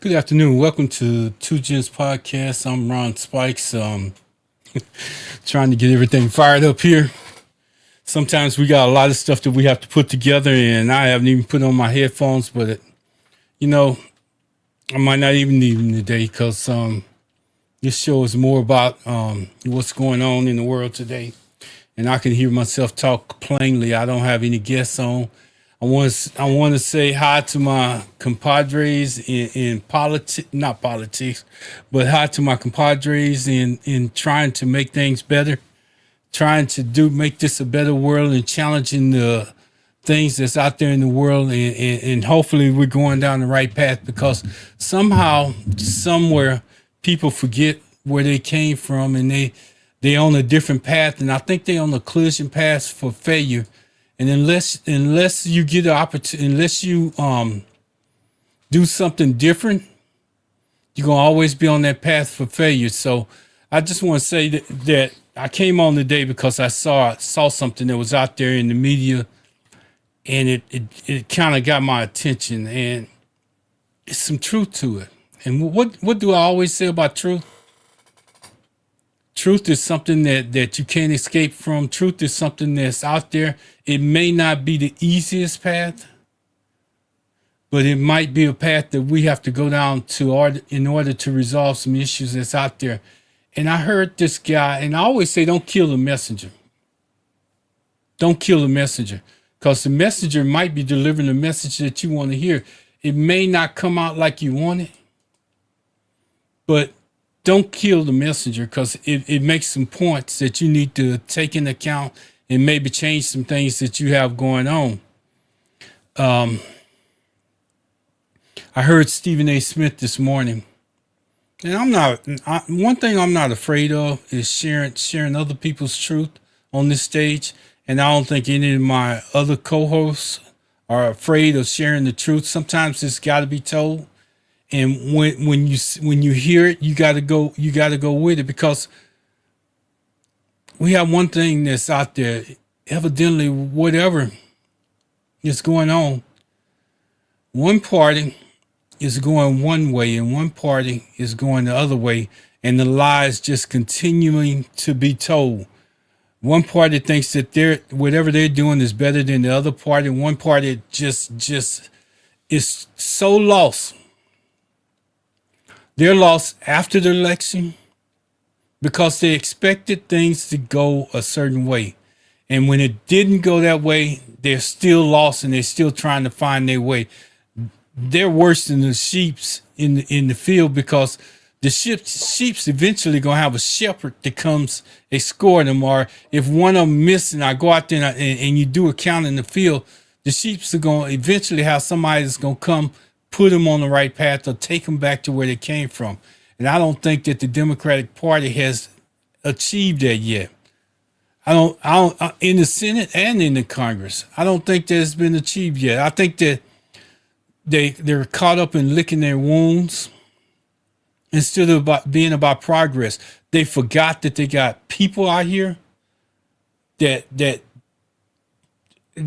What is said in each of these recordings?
Good afternoon. Welcome to Two Gens Podcast. I'm Ron Spikes. Trying to get everything fired up here. Sometimes we got a lot of stuff that we have to put together, and I haven't even put on my headphones. But you know, I might not even need them today because this show is more about what's going on in the world today, and I can hear myself talk plainly. I don't have any guests on. I want to say hi to my compadres in politics, not politics, but hi to my compadres in trying to make things better, trying to make this a better world and challenging the things that's out there in the world, and hopefully we're going down the right path because somehow, somewhere, people forget where they came from and they on a different path, and I think they on a collision path for failure. And unless you get an opportunity, unless you do something different, you're gonna always be on that path for failure. So I just want to say that I came on today because I saw something that was out there in the media, and it kind of got my attention, and it's some truth to it. And what do I always say about truth? Truth is something that you can't escape from. Truth is something that's out there. It may not be the easiest path, but it might be a path that we have to go down in order to resolve some issues that's out there. And I heard this guy, and I always say, don't kill the messenger. Don't kill the messenger, because the messenger might be delivering the message that you want to hear. It may not come out like you want it, but don't kill the messenger, because it makes some points that you need to take into account and maybe change some things that you have going on. I heard Stephen A. Smith this morning, and one thing I'm not afraid of is sharing other people's truth on this stage. And I don't think any of my other co-hosts are afraid of sharing the truth. Sometimes it's got to be told. And when you hear it, you got to go with it, because we have one thing that's out there. Evidently, whatever is going on, one party is going one way and one party is going the other way, and the lies just continuing to be told. One party thinks that whatever they're doing is better than the other party. One party just is so lost. They're lost after the election because they expected things to go a certain way. And when it didn't go that way, they're still lost and they're still trying to find their way. They're worse than the sheeps in the field, because the sheep's eventually going to have a shepherd that comes escort them. Or if one of them misses and I go out there and you do a count in the field, the sheeps are going to eventually have somebody that's going to come put them on the right path or take them back to where they came from. And I don't think that the Democratic Party has achieved that yet. I don't in the Senate and in the Congress, I don't think that's been achieved yet. I think that they're caught up in licking their wounds instead of being about progress. They forgot that they got people out here that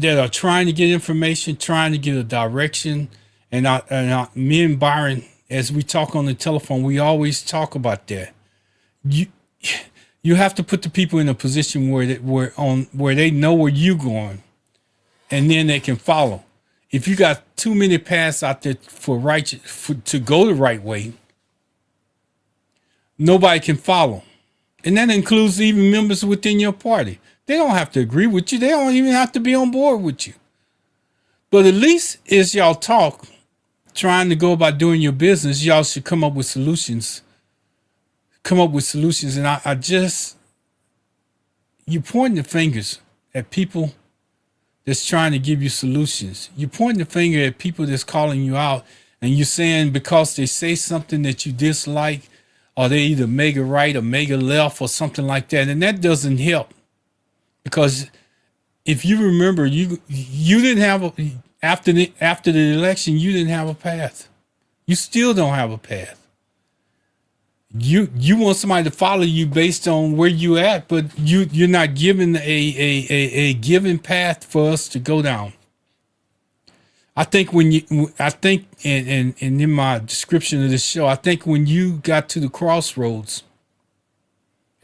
are trying to get information, trying to get a direction. And me and Byron, as we talk on the telephone, we always talk about that. You have to put the people in a position where they know where you're going, and then they can follow. If you got too many paths out there to go the right way, nobody can follow, and that includes even members within your party. They don't have to agree with you. They don't even have to be on board with you. But at least as y'all talk, trying to go about doing your business, y'all should come up with solutions. And I just, you pointing the fingers at people that's trying to give you solutions. You're pointing the finger at people that's calling you out, and you're saying because they say something that you dislike, or they either mega right or mega left or something like that. And that doesn't help, because if you remember, you didn't have after the election, you didn't have a path. You still don't have a path. You want somebody to follow you based on where you at, but you're not given a given path for us to go down. I think when you, I think, and in my description of this show, I think when you got to the crossroads,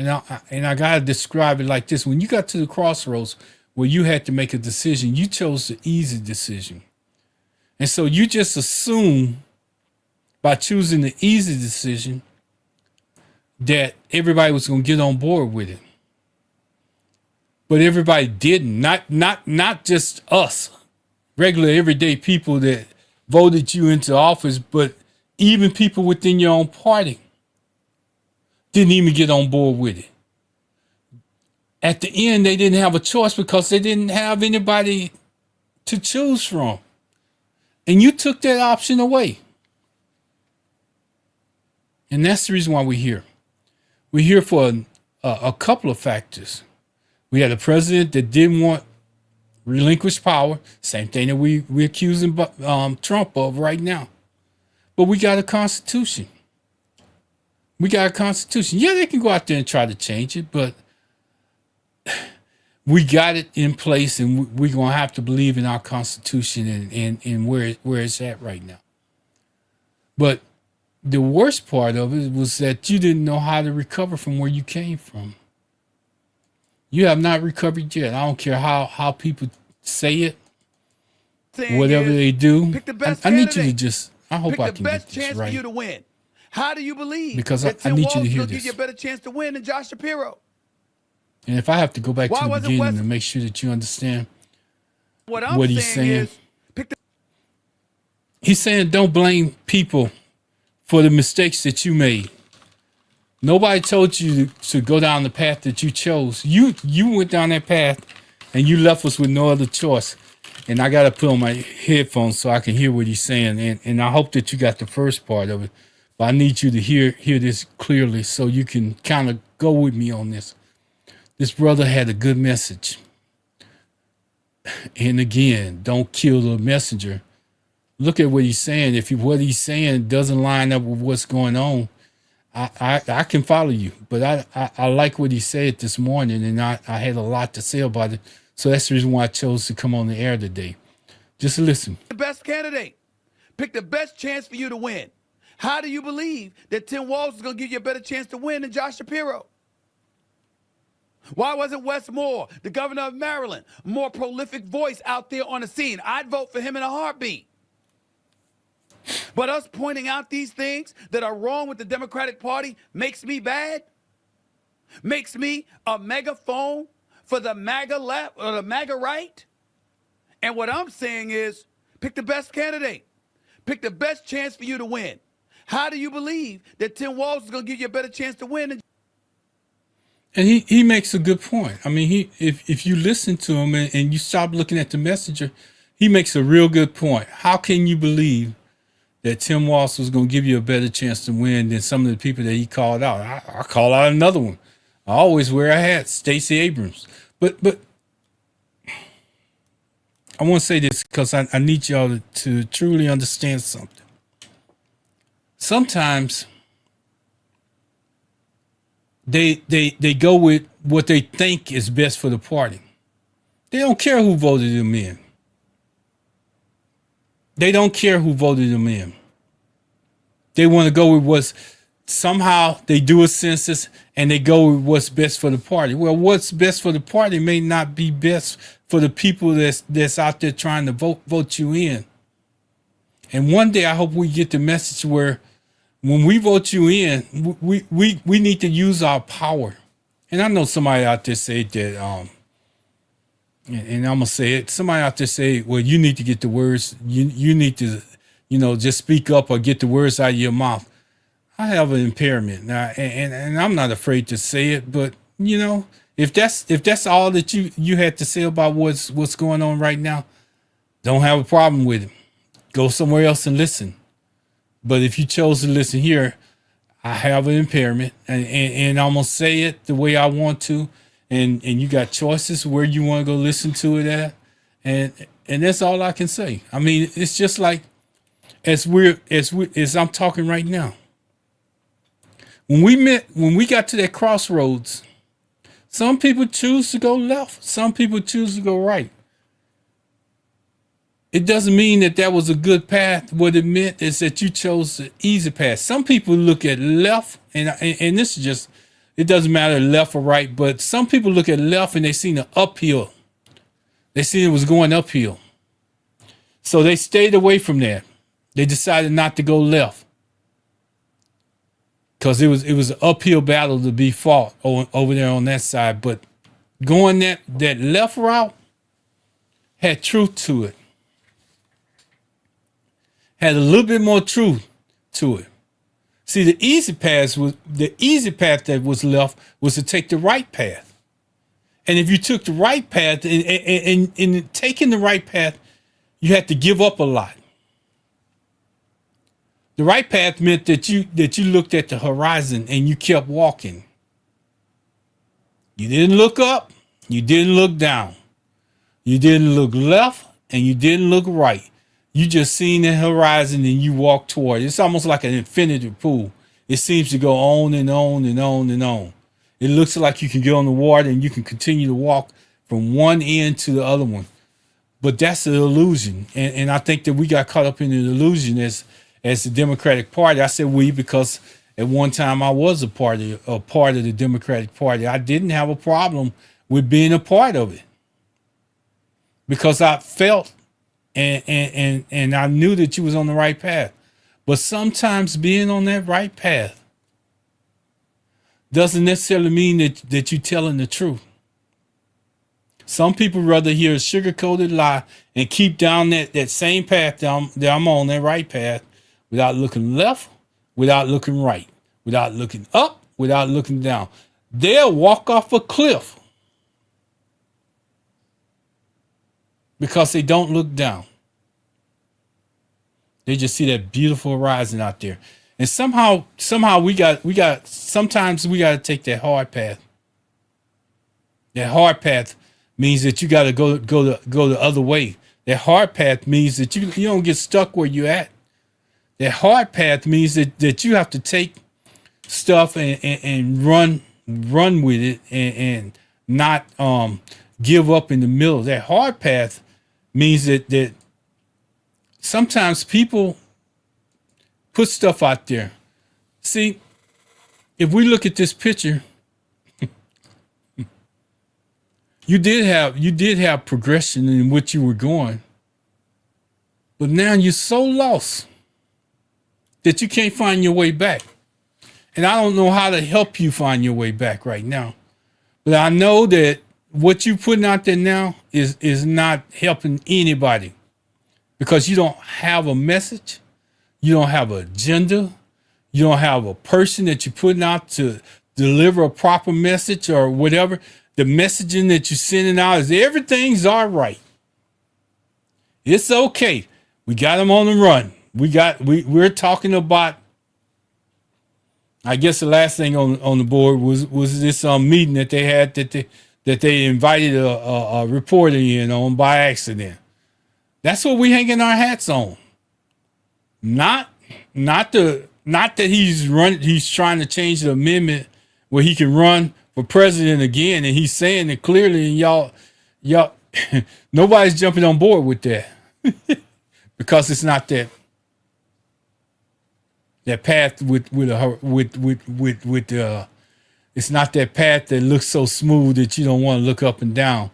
and I gotta describe it like this: when you got to the crossroads where you had to make a decision, you chose the easy decision, and so you just assume by choosing the easy decision that everybody was going to get on board with it, but everybody didn't. Not just us, regular everyday people that voted you into office, but even people within your own party didn't even get on board with it. At the end, they didn't have a choice because they didn't have anybody to choose from. And you took that option away. And that's the reason why we're here. We're here for a couple of factors. We had a president that didn't want relinquish power, same thing that we're accusing Trump of right now. But we got a constitution. We got a constitution. Yeah, they can go out there and try to change it, but we got it in place, and we're going to have to believe in our constitution and where it's at right now. But the worst part of it was that you didn't know how to recover from where you came from. You have not recovered yet. I don't care how people say it, whatever they do. Pick the best I need you to just, I hope I can get this right. Pick the best chance for you to win. How do you believe because that I need you to hear this. Give you a better chance to win than Josh Shapiro? And if I have to go back to the beginning to make sure that you understand what he's saying. He's saying don't blame people for the mistakes that you made. Nobody told you to go down the path that you chose. You went down that path and you left us with no other choice. And I got to put on my headphones so I can hear what he's saying. And I hope that you got the first part of it. But I need you to hear this clearly so you can kind of go with me on this. This brother had a good message. And again, don't kill the messenger. Look at what he's saying. If what he's saying doesn't line up with what's going on, I can follow you. But I like what he said this morning, and I had a lot to say about it. So that's the reason why I chose to come on the air today. Just listen. The best candidate. Pick the best chance for you to win. How do you believe that Tim Walz is going to give you a better chance to win than Josh Shapiro? Why wasn't Wes Moore, the governor of Maryland, a more prolific voice out there on the scene? I'd vote for him in a heartbeat. But us pointing out these things that are wrong with the Democratic Party makes me bad? Makes me a megaphone for the MAGA left or the MAGA right? And what I'm saying is, pick the best candidate. Pick the best chance for you to win. How do you believe that Tim Walz is going to give you a better chance to win? And he makes a good point. I mean, if you listen to him and you stop looking at the messenger, he makes a real good point. How can you believe that Tim Walz was going to give you a better chance to win than some of the people that he called out? I call out another one. I always wear a hat, Stacey Abrams. But I want to say this because I need y'all to truly understand something. Sometimes they go with what they think is best for the party. They don't care who voted them in. They don't care who voted them in. They want to go with what's, somehow they do a census and they go with what's best for the party. Well, what's best for the party may not be best for the people that's out there trying to vote you in. And one day I hope we get the message where when we vote you in, we need to use our power. And I know somebody out there say that, and I'm gonna say it. Somebody out there say, well, you need to get the words. You need to, just speak up or get the words out of your mouth. I have an impairment now, and I'm not afraid to say it. But if that's all that you had to say about what's going on right now, don't have a problem with it. Go somewhere else and listen. But if you chose to listen here, I have an impairment, and I'm gonna say it the way I want to. And you got choices where you want to go listen to it at, and that's all I can say. I mean, it's just like as I'm talking right now. When we got to that crossroads, some people choose to go left, some people choose to go right. it doesn't mean that that was a good path. What it meant is that you chose the easy path. Some people look at left, and this is just, it doesn't matter left or right, but some people look at left and they see the uphill. They see it was going uphill. So they stayed away from that. They decided not to go left because it was an uphill battle to be fought over there on that side. But going that left route had truth to it. Had a little bit more truth to it. See, the easy path that was left was to take the right path. And if you took the right path and in taking the right path, you had to give up a lot. The right path meant that you looked at the horizon and you kept walking. You didn't look up, you didn't look down. You didn't look left and you didn't look right. You just seen the horizon and you walked toward it. It's almost like an infinity pool. It seems to go on and on and on and on. It looks like you can get on the water and you can continue to walk from one end to the other one. But that's an illusion. And I think that we got caught up in an illusion as the Democratic Party. I said we because at one time I was a part of the Democratic Party. I didn't have a problem with being a part of it because I felt and I knew that you was on the right path. But sometimes being on that right path doesn't necessarily mean that you're telling the truth. Some people rather hear a sugar-coated lie and keep down that same path that I'm on, that right path, without looking left, without looking right, without looking up, without looking down. They'll walk off a cliff because they don't look down. They just see that beautiful horizon out there. And somehow sometimes we got to take that hard path. That hard path means that you got to go the other way. That hard path means that you don't get stuck where you're at. That hard path means that you have to take stuff and run with it and not give up in the middle. That hard path means that sometimes people put stuff out there. See, if we look at this picture, you did have progression in which you were going, but now you're so lost that you can't find your way back. And I don't know how to help you find your way back right now, but I know that what you're putting out there now is not helping anybody because you don't have a message. You don't have an agenda. You don't have a person that you're putting out to deliver a proper message or whatever. The messaging that you're sending out is everything's all right. It's okay. We got them on the run. We're talking about, I guess the last thing on the board was this meeting that they had that they invited a reporter in on by accident. That's what we hanging our hats on. Not that he's trying to change the amendment where he can run for president again, and he's saying it clearly, and y'all nobody's jumping on board with that because it's not that path it's not that path that looks so smooth that you don't want to look up and down.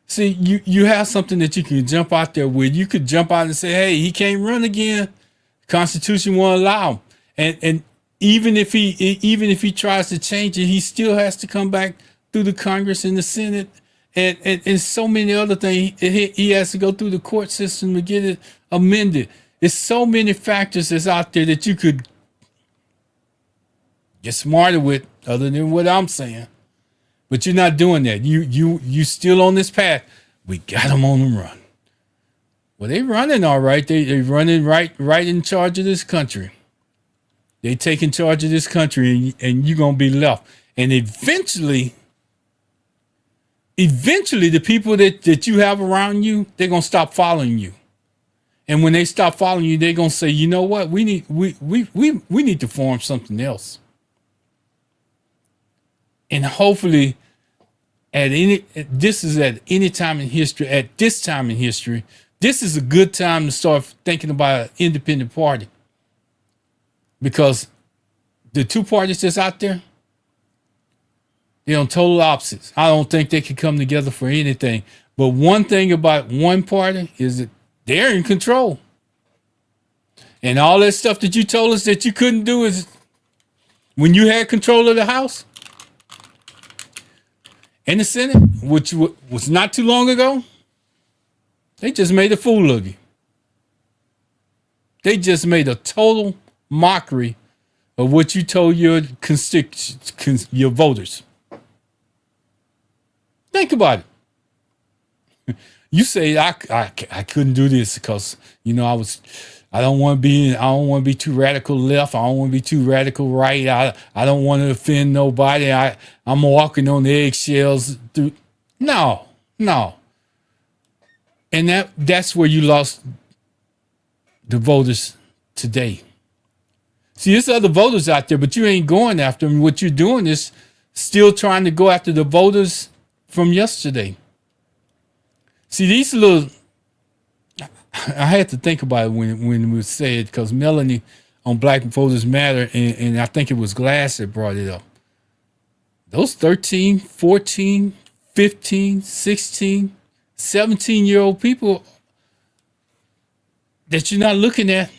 See, you have something that you can jump out there with. You could jump out and say, hey, he can't run again. Constitution won't allow him. And even if he tries to change it, he still has to come back through the Congress and the Senate and so many other things. He has to go through the court system to get it amended. There's so many factors that's out there that you could get smarter with other than what I'm saying. But you're not doing that. You still on this path. We got them on the run. Well, they running all right. They running right in charge of this country. They taking charge of this country, and you're gonna be left. And eventually, the people that you have around you, they're gonna stop following you. And when they stop following you, they're gonna say, you know what? We need to form something else. And hopefully, at this time in history, This is a good time to start thinking about an independent party, because the two parties that's out there, they're on total opposites. I don't think they can come together for anything. But one thing about one party is that they're in control. And all that stuff that you told us that you couldn't do is when you had control of the House and the Senate, which was not too long ago, they just made a fool of you. They just made a total mockery of what you told your constituents, your voters. Think about it. You say I couldn't do this because I don't want to be too radical left. I don't want to be too radical right. I don't want to offend nobody. I'm walking on the eggshells. No. And that's where you lost the voters today. See, there's other voters out there, but you ain't going after them. What you're doing is still trying to go after the voters from yesterday. See, these little, I had to think about it when it was said, because Melanie on Black Voters Matter, and I think it was Glass that brought it up. Those 13, 14, 15, 16, 17-year-old people that you're not looking at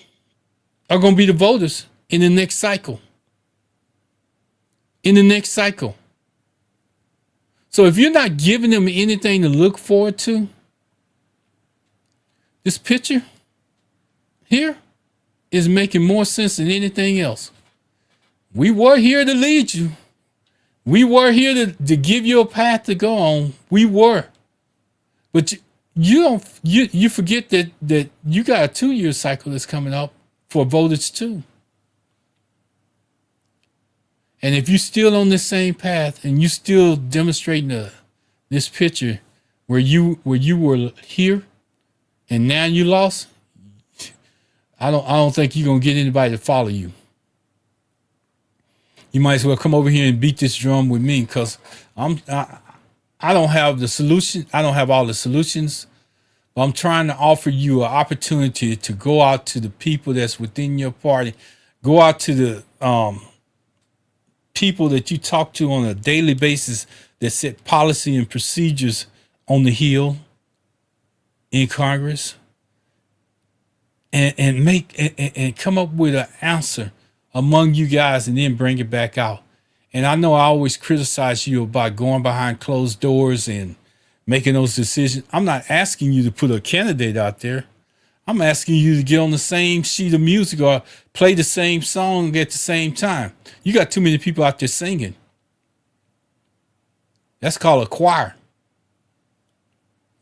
are going to be the voters in the next cycle. So if you're not giving them anything to look forward to, this picture here is making more sense than anything else. We were here to lead you. We were here to give you a path to go on. We were. But you forget that you got a 2-year cycle that's coming up for voters too. And if you're still on this same path and you still demonstrating this picture where you were here and now you lost, I don't think you're gonna get anybody to follow you. You might as well come over here and beat this drum with me, because I don't have the solution. I don't have all the solutions, but I'm trying to offer you an opportunity to go out to the people that's within your party, go out to the people that you talk to on a daily basis that set policy and procedures on the Hill, in Congress, and make and come up with an answer among you guys, and then bring it back out. And I know I always criticize you about going behind closed doors and making those decisions. I'm not asking you to put a candidate out there. I'm asking you to get on the same sheet of music or play the same song at the same time. You got too many people out there singing. That's called a choir.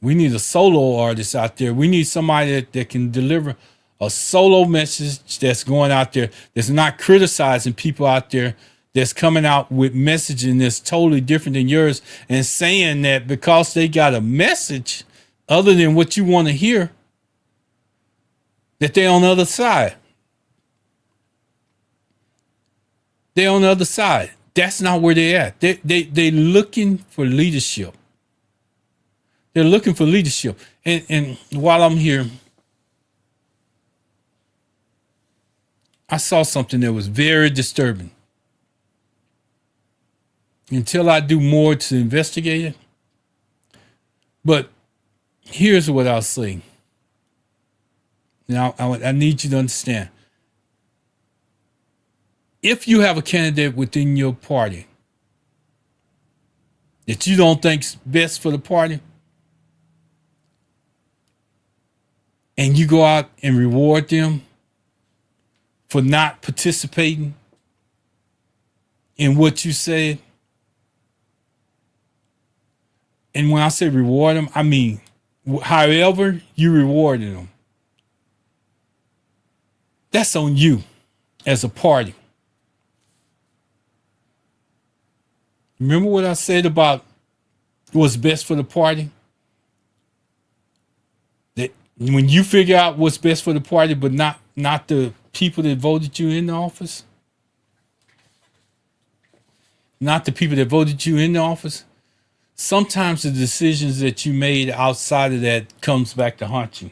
We need a solo artist out there. We need somebody that can deliver a solo message that's going out there, that's not criticizing people out there, that's coming out with messaging that's totally different than yours, and saying that because they got a message other than what you want to hear, that they're on the other side. They're on the other side. That's not where they're at. They're looking for leadership. They're looking for leadership. And while I'm here, I saw something that was very disturbing. Until I do more to investigate it. But here's what I'll say. Now, I need you to understand. If you have a candidate within your party that you don't think's best for the party, and you go out and reward them for not participating in what you said, and when I say reward them, I mean however you rewarded them, that's on you as a party. Remember what I said about what's best for the party? That when you figure out what's best for the party, but not the people that voted you in the office, not the people that voted you in the office, sometimes the decisions that you made outside of that comes back to haunt you.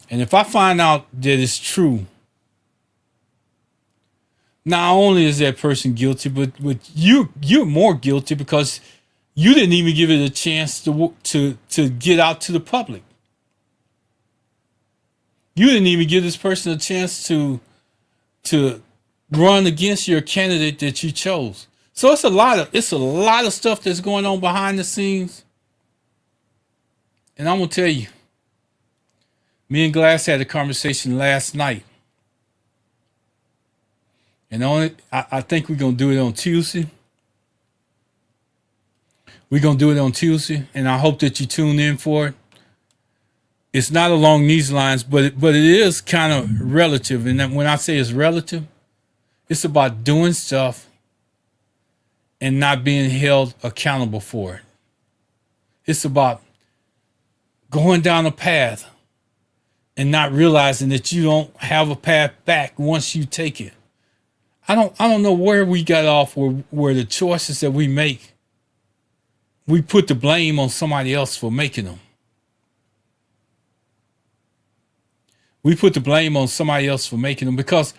And if I find out that it's true, not only is that person guilty, but you're more guilty because you didn't even give it a chance to get out to the public. You didn't even give this person a chance to run against your candidate that you chose. So it's a lot of stuff that's going on behind the scenes. And I'm gonna tell you, me and Glass had a conversation last night. And I think we're gonna do it on Tuesday. We're gonna do it on Tuesday, and I hope that you tune in for it. It's not along these lines, but it is kind of relative. And when I say it's relative, it's about doing stuff and not being held accountable for it. It's about going down a path and not realizing that you don't have a path back once you take it. I don't know where we got off where the choices that we make, we put the blame on somebody else for making them. We put the blame on somebody else for making them because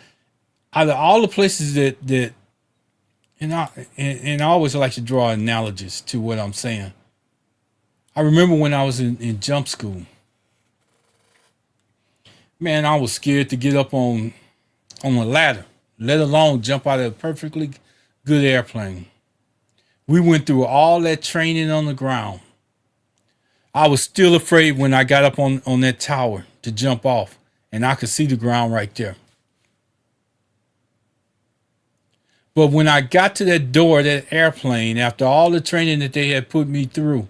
out of all the places that and I always like to draw analogies to what I'm saying. I remember when I was in jump school. Man, I was scared to get up on a ladder, let alone jump out of a perfectly good airplane. We went through all that training on the ground. I was still afraid when I got up on that tower to jump off, and I could see the ground right there. But when I got to that door, that airplane, after all the training that they had put me through,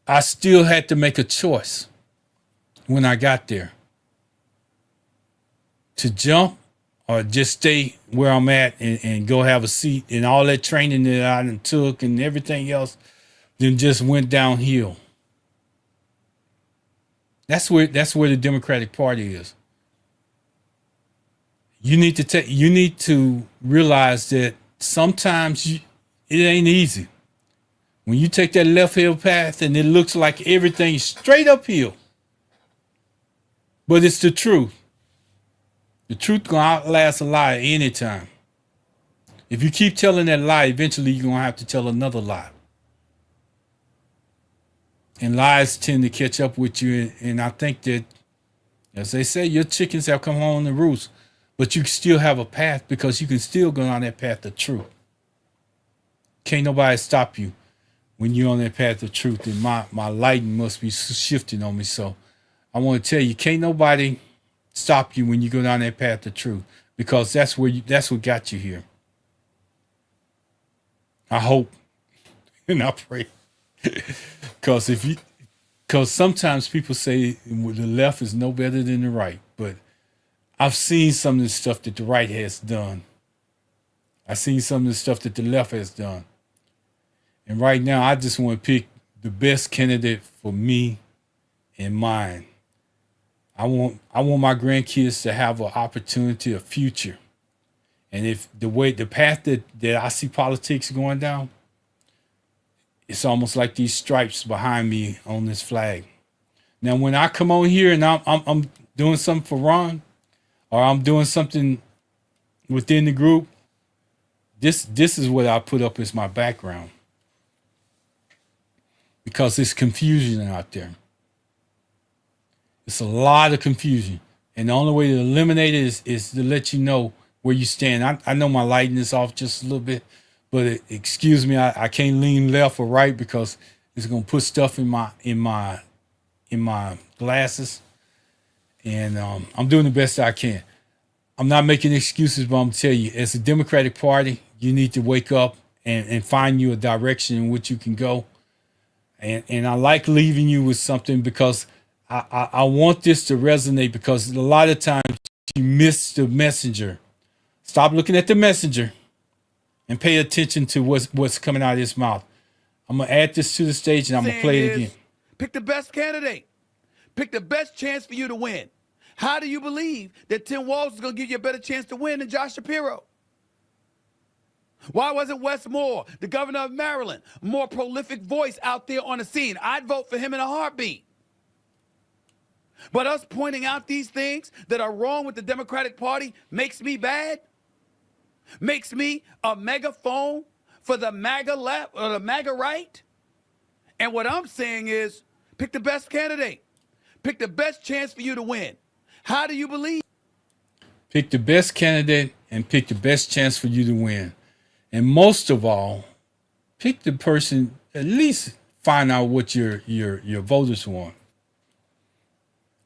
I still had to make a choice when I got there. To jump or just stay where I'm at and go have a seat, and all that training that I took and everything else then just went downhill. That's where the Democratic Party is. You need to realize that sometimes it ain't easy. When you take that left hill path and it looks like everything's straight uphill, but it's the truth. The truth gonna outlast a lie anytime. If you keep telling that lie, eventually you're gonna have to tell another lie. And lies tend to catch up with you. And I think that, as they say, your chickens have come home to roost. But you still have a path because you can still go on that path of truth. Can't nobody stop you when you're on that path of truth. And my lighting must be shifting on me. So I want to tell you, can't nobody stop you when you go down that path of truth, because that's what got you here. I hope and I pray, because sometimes people say the left is no better than the right, but I've seen some of the stuff that the right has done. I've seen some of the stuff that the left has done, and right now I just want to pick the best candidate for me and mine. I want my grandkids to have an opportunity, a future. And if the path that I see politics going down, it's almost like these stripes behind me on this flag. Now, when I come on here and I'm doing something for Ron, or I'm doing something within the group, this is what I put up as my background, because there's confusion out there. It's a lot of confusion. And the only way to eliminate it is to let you know where you stand. I know my lighting is off just a little bit, but excuse me, I can't lean left or right because it's gonna put stuff in my glasses. And I'm doing the best I can. I'm not making excuses, but I'm gonna tell you, as a Democratic Party, you need to wake up and find you a direction in which you can go. And I like leaving you with something, because I want this to resonate, because a lot of times you miss the messenger. Stop looking at the messenger and pay attention to what's coming out of his mouth. I'm going to add this to the stage and I'm going to play it again. Pick the best candidate. Pick the best chance for you to win. How do you believe that Tim Walz is going to give you a better chance to win than Josh Shapiro? Why wasn't Wes Moore, the governor of Maryland, a more prolific voice out there on the scene? I'd vote for him in a heartbeat. But us pointing out these things that are wrong with the Democratic Party makes me bad? Makes me a megaphone for the MAGA left or the MAGA right? And what I'm saying is pick the best candidate. Pick the best chance for you to win. How do you believe? Pick the best candidate and pick the best chance for you to win. And most of all, pick the person, at least find out what your voters want.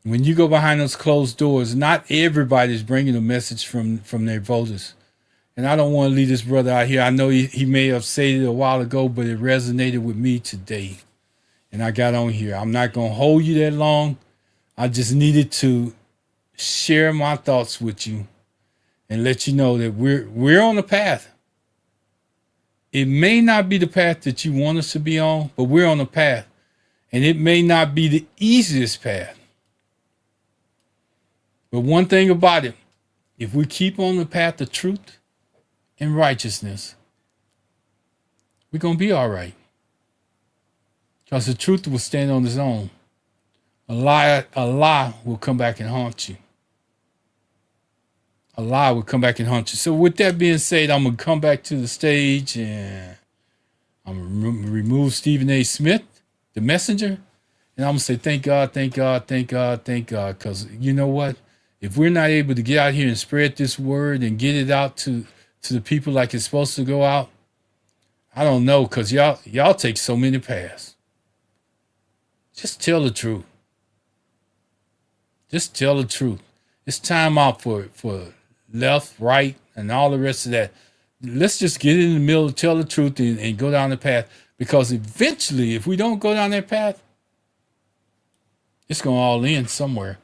When you go behind those closed doors, not everybody's bringing a message from their voters. And I don't want to leave this brother out here. I know he may have said it a while ago, but it resonated with me today. And I got on here. I'm not going to hold you that long. I just needed to share my thoughts with you and let you know that we're on the path. It may not be the path that you want us to be on, but we're on the path. And it may not be the easiest path. But one thing about it, if we keep on the path of truth and righteousness, we're going to be all right. Because the truth will stand on its own. A lie will come back and haunt you. A lie will come back and haunt you. So with that being said, I'm going to come back to the stage and I'm going to remove Stephen A. Smith, the messenger. And I'm going to say, thank God, thank God, thank God, thank God. Because you know what? If we're not able to get out here and spread this word and get it out to the people like it's supposed to go out, I don't know, because y'all take so many paths. Just tell the truth. Just tell the truth. It's time out for left, right, and all the rest of that. Let's just get in the middle, tell the truth, and go down the path. Because eventually, if we don't go down that path, it's going to all end somewhere.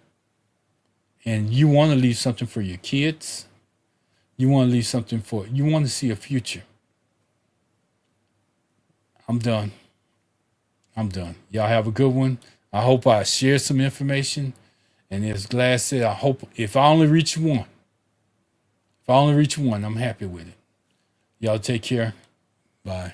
And you want to leave something for your kids. You want to leave something you want to see a future. I'm done. Y'all have a good one. I hope I shared some information. And as Glass said, I hope if I only reach one, I'm happy with it. Y'all take care. Bye.